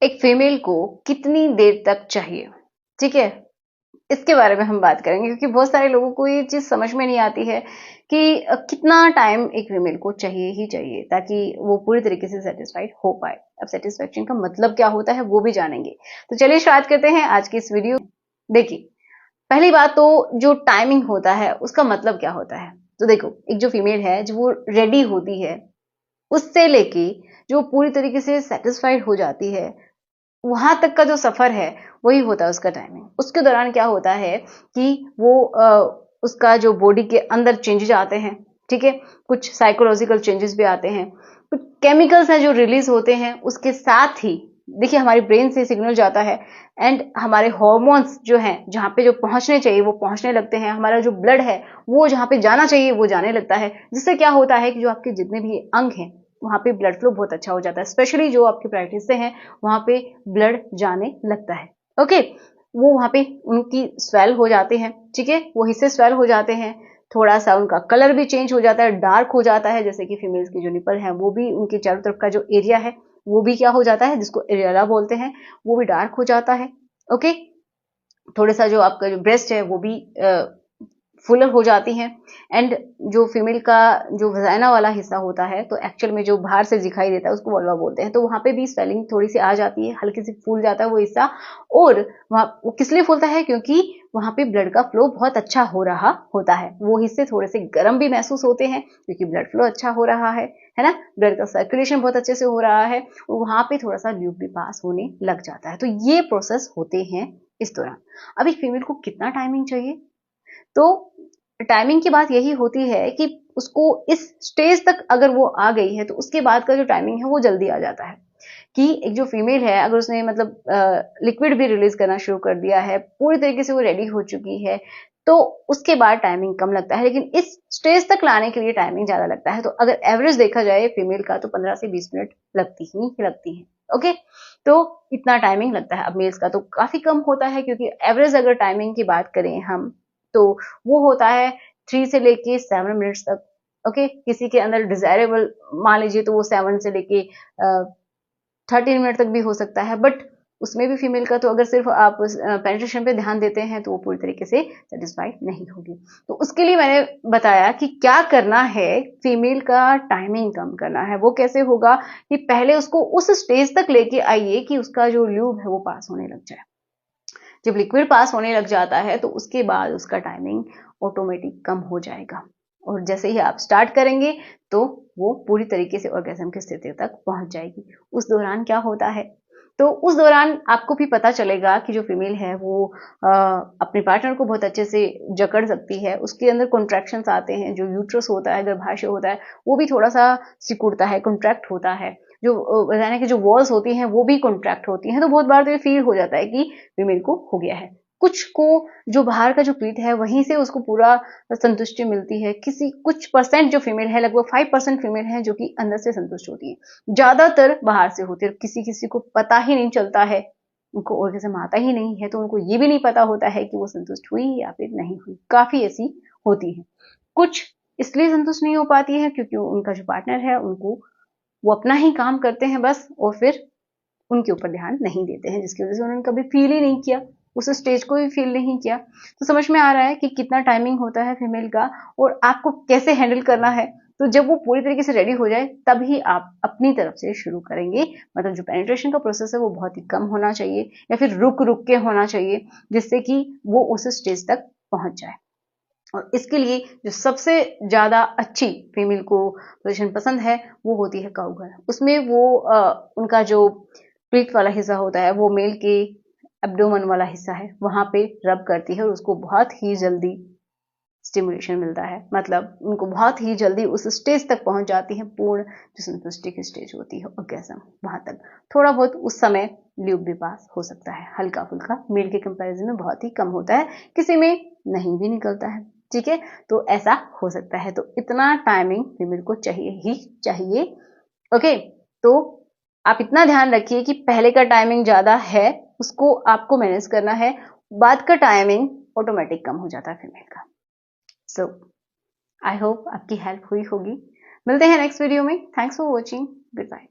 एक फीमेल को कितनी देर तक चाहिए, ठीक है, इसके बारे में हम बात करेंगे, क्योंकि बहुत सारे लोगों को ये चीज समझ में नहीं आती है कि कितना टाइम एक फीमेल को चाहिए ही चाहिए ताकि वो पूरी तरीके से सेटिस्फाइड हो पाए। अब सेटिस्फेक्शन का मतलब क्या होता है वो भी जानेंगे। तो चलिए स्टार्ट करते हैं आज की इस वीडियो। देखिए, पहली बात तो जो टाइमिंग होता है उसका मतलब क्या होता है। तो देखो, एक जो फीमेल है जो वो रेडी होती है उससे लेके जो पूरी तरीके से सेटिस्फाइड हो जाती है वहां तक का जो सफर है वही होता है उसका टाइमिंग। उसके दौरान क्या होता है कि वो उसका जो बॉडी के अंदर चेंजेस आते हैं, ठीक है, कुछ साइकोलॉजिकल चेंजेस भी आते हैं, कुछ केमिकल्स हैं जो रिलीज होते हैं। उसके साथ ही देखिए हमारी ब्रेन से सिग्नल जाता है एंड हमारे हॉर्मोन्स जो हैं जहां पे जो पहुंचने चाहिए वो पहुंचने लगते हैं। हमारा जो ब्लड है वो जहां पे जाना चाहिए वो जाने लगता है, जिससे क्या होता है कि जो आपके जितने भी अंग हैं वहां पे ब्लड फ्लो बहुत अच्छा हो जाता है। स्पेशली जो आपके प्राइवेट हिस्से हैं वहां पे ब्लड जाने लगता है। ओके, वो वहां पे उनकी स्वेल हो जाते हैं, ठीक है, वो हिस्से स्वेल हो जाते हैं। थोड़ा सा उनका कलर भी चेंज हो जाता है, डार्क हो जाता है, जैसे कि फीमेल्स की जो निपल है वो भी उनके चारों तरफ का जो एरिया है वो भी क्या हो जाता है, जिसको एरियाला बोलते हैं, वो भी डार्क हो जाता है। ओके, थोड़ा सा जो आपका जो ब्रेस्ट है वो भी फुलर हो जाती हैं। एंड जो फीमेल का जो वजाइना वाला हिस्सा होता है तो एक्चुअल में जो बाहर से दिखाई देता है उसको वल्वा बोलते हैं, तो वहां पे भी स्वेलिंग थोड़ी सी आ जाती है, हल्की सी फूल जाता है वो हिस्सा। और वहां वो किस लिए फूलता है, क्योंकि वहां पे ब्लड का फ्लो बहुत अच्छा हो रहा होता है। वो हिस्से थोड़े से गर्म भी महसूस होते हैं क्योंकि ब्लड फ्लो अच्छा हो रहा है ना, ब्लड का सर्कुलेशन बहुत अच्छे से हो रहा है, और वहां पे थोड़ा सा ल्यूब भी पास होने लग जाता है। तो ये प्रोसेस होते हैं इस दौरान। अब एक फीमेल को कितना टाइमिंग चाहिए, तो टाइमिंग की बात यही होती है कि उसको इस स्टेज तक अगर वो आ गई है तो उसके बाद का जो टाइमिंग है वो जल्दी आ जाता है। कि एक जो फीमेल है अगर उसने मतलब लिक्विड भी रिलीज करना शुरू कर दिया है, पूरी तरीके से वो रेडी हो चुकी है, तो उसके बाद टाइमिंग कम लगता है, लेकिन इस स्टेज तक लाने के लिए टाइमिंग ज्यादा लगता है। तो अगर एवरेज देखा जाए फीमेल का तो 15 से 20 मिनट लगती है। ओके, तो इतना टाइमिंग लगता है। अब मेल्स का तो काफी कम होता है, क्योंकि एवरेज अगर टाइमिंग की बात करें हम तो वो होता है 3 से लेके 7 मिनट्स तक। ओके, किसी के अंदर डिजायरेबल मान लीजिए तो वो 7 से लेके 13 मिनट तक भी हो सकता है, बट उसमें भी फीमेल का तो अगर सिर्फ आप पेनिट्रेशन पे ध्यान देते हैं तो वो पूरी तरीके से सेटिस्फाइड नहीं होगी। तो उसके लिए मैंने बताया कि क्या करना है, फीमेल का टाइमिंग कम करना है। वो कैसे होगा कि पहले उसको उस स्टेज तक लेके आइए कि उसका जो ल्यूब है वो पास होने लग जाए। जब लिक्विड पास होने लग जाता है तो उसके बाद उसका टाइमिंग ऑटोमेटिक कम हो जाएगा, और जैसे ही आप स्टार्ट करेंगे तो वो पूरी तरीके से ऑर्गेज्म की स्थिति तक पहुंच जाएगी। उस दौरान क्या होता है, तो उस दौरान आपको भी पता चलेगा कि जो फीमेल है वो अपने पार्टनर को बहुत अच्छे से जकड़ सकती है। उसके अंदर कॉन्ट्रैक्शंस आते हैं, जो यूट्रस होता है, गर्भाशय होता है, वो भी थोड़ा सा सिकुड़ता है, कॉन्ट्रैक्ट होता है। जो वजाइना की जो वॉल्स होती हैं वो भी कॉन्ट्रैक्ट होती हैं। तो बहुत बार तो ये फील हो जाता है कि फीमेल को हो गया है। कुछ को जो बाहर का जो पीठ है वहीं से उसको पूरा संतुष्टि मिलती है। किसी कुछ परसेंट जो फीमेल है, लगभग 5% फीमेल है जो कि अंदर से संतुष्ट होती है, ज्यादातर बाहर से होती है। किसी किसी को पता ही नहीं चलता है, उनको ऑर्गेज्म आता ही नहीं है, तो उनको ये भी नहीं पता होता है कि वो संतुष्ट हुई या फिर नहीं हुई। काफी ऐसी होती है। कुछ इसलिए संतुष्ट नहीं हो पाती है क्योंकि उनका जो पार्टनर है उनको वो अपना ही काम करते हैं बस, और फिर उनके ऊपर ध्यान नहीं देते हैं, जिसकी वजह से उन्होंने कभी फील ही नहीं किया, उस स्टेज को भी फील नहीं किया। तो समझ में आ रहा है कि कितना टाइमिंग होता है फीमेल का और आपको कैसे हैंडल करना है। तो जब वो पूरी तरीके से रेडी हो जाए तभी आप अपनी तरफ से शुरू करेंगे। मतलब जो पेनिट्रेशन का प्रोसेस है वो बहुत ही कम होना चाहिए या फिर रुक रुक के होना चाहिए, जिससे कि वो उस स्टेज तक पहुंच जाए। और इसके लिए जो सबसे ज्यादा अच्छी फीमेल को पोजीशन पसंद है वो होती है काउगर्ल। उसमें वो उनका जो पीठ वाला हिस्सा होता है वो मेल के एब्डोमेन वाला हिस्सा है, वहां पे रब करती है और उसको बहुत ही जल्दी स्टिमुलेशन मिलता है। मतलब उनको बहुत ही जल्दी उस स्टेज तक पहुंच जाती है, पूर्ण जो संतुष्टि की स्टेज होती है ऑर्गेज्म, वहां तक। थोड़ा बहुत उस समय ल्यूब भी पास हो सकता है, हल्का फुल्का, मेल के कंपैरिजन में बहुत ही कम होता है, किसी में नहीं भी निकलता है, ठीक है। तो ऐसा हो सकता है, तो इतना टाइमिंग फीमेल को चाहिए ही चाहिए। ओके, तो आप इतना ध्यान रखिए कि पहले का टाइमिंग ज्यादा है उसको आपको मैनेज करना है, बाद का टाइमिंग ऑटोमेटिक कम हो जाता है फीमेल का। सो आई होप आपकी हेल्प हुई होगी। मिलते हैं नेक्स्ट वीडियो में। Thanks for watching. Good bye.